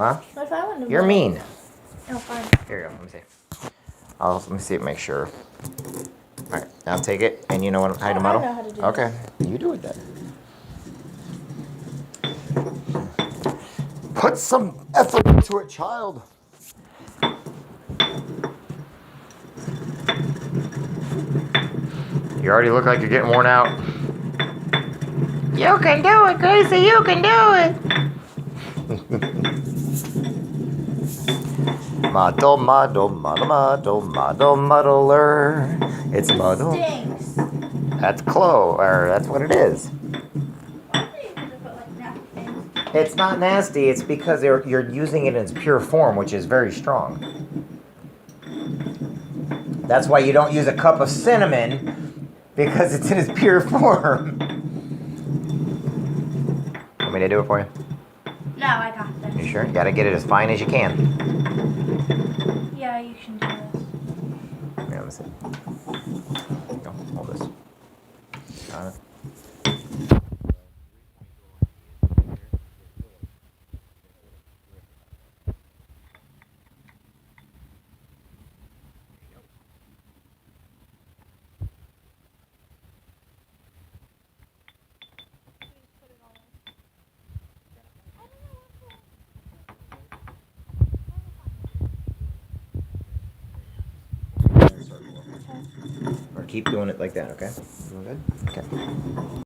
Huh? What if I want to You're mean. Oh, fine. Here you go. Let me see. Let me see it. Make sure. All right. Now take it, and you know what? How to muddle? I know how to do Okay. You do it then. Put some effort into it, child. You already look like you're getting worn out. You can do it, Gracie. You can do it. Muddle, muddle, muddle, muddle, muddle, muddler. It's muddle. Stinks. That's Chloe, or that's what it is. It's not nasty. It's because you're using it in its pure form, which is very strong. That's why you don't use a cup of cinnamon, because it's in its pure form. Want me to do it for you? No, I got this. You sure? You gotta get it as fine as you can. Yeah, you can do this. Yeah, let me see. Go, hold this. Got it. Or keep doing it like that, okay? Doing good? Okay.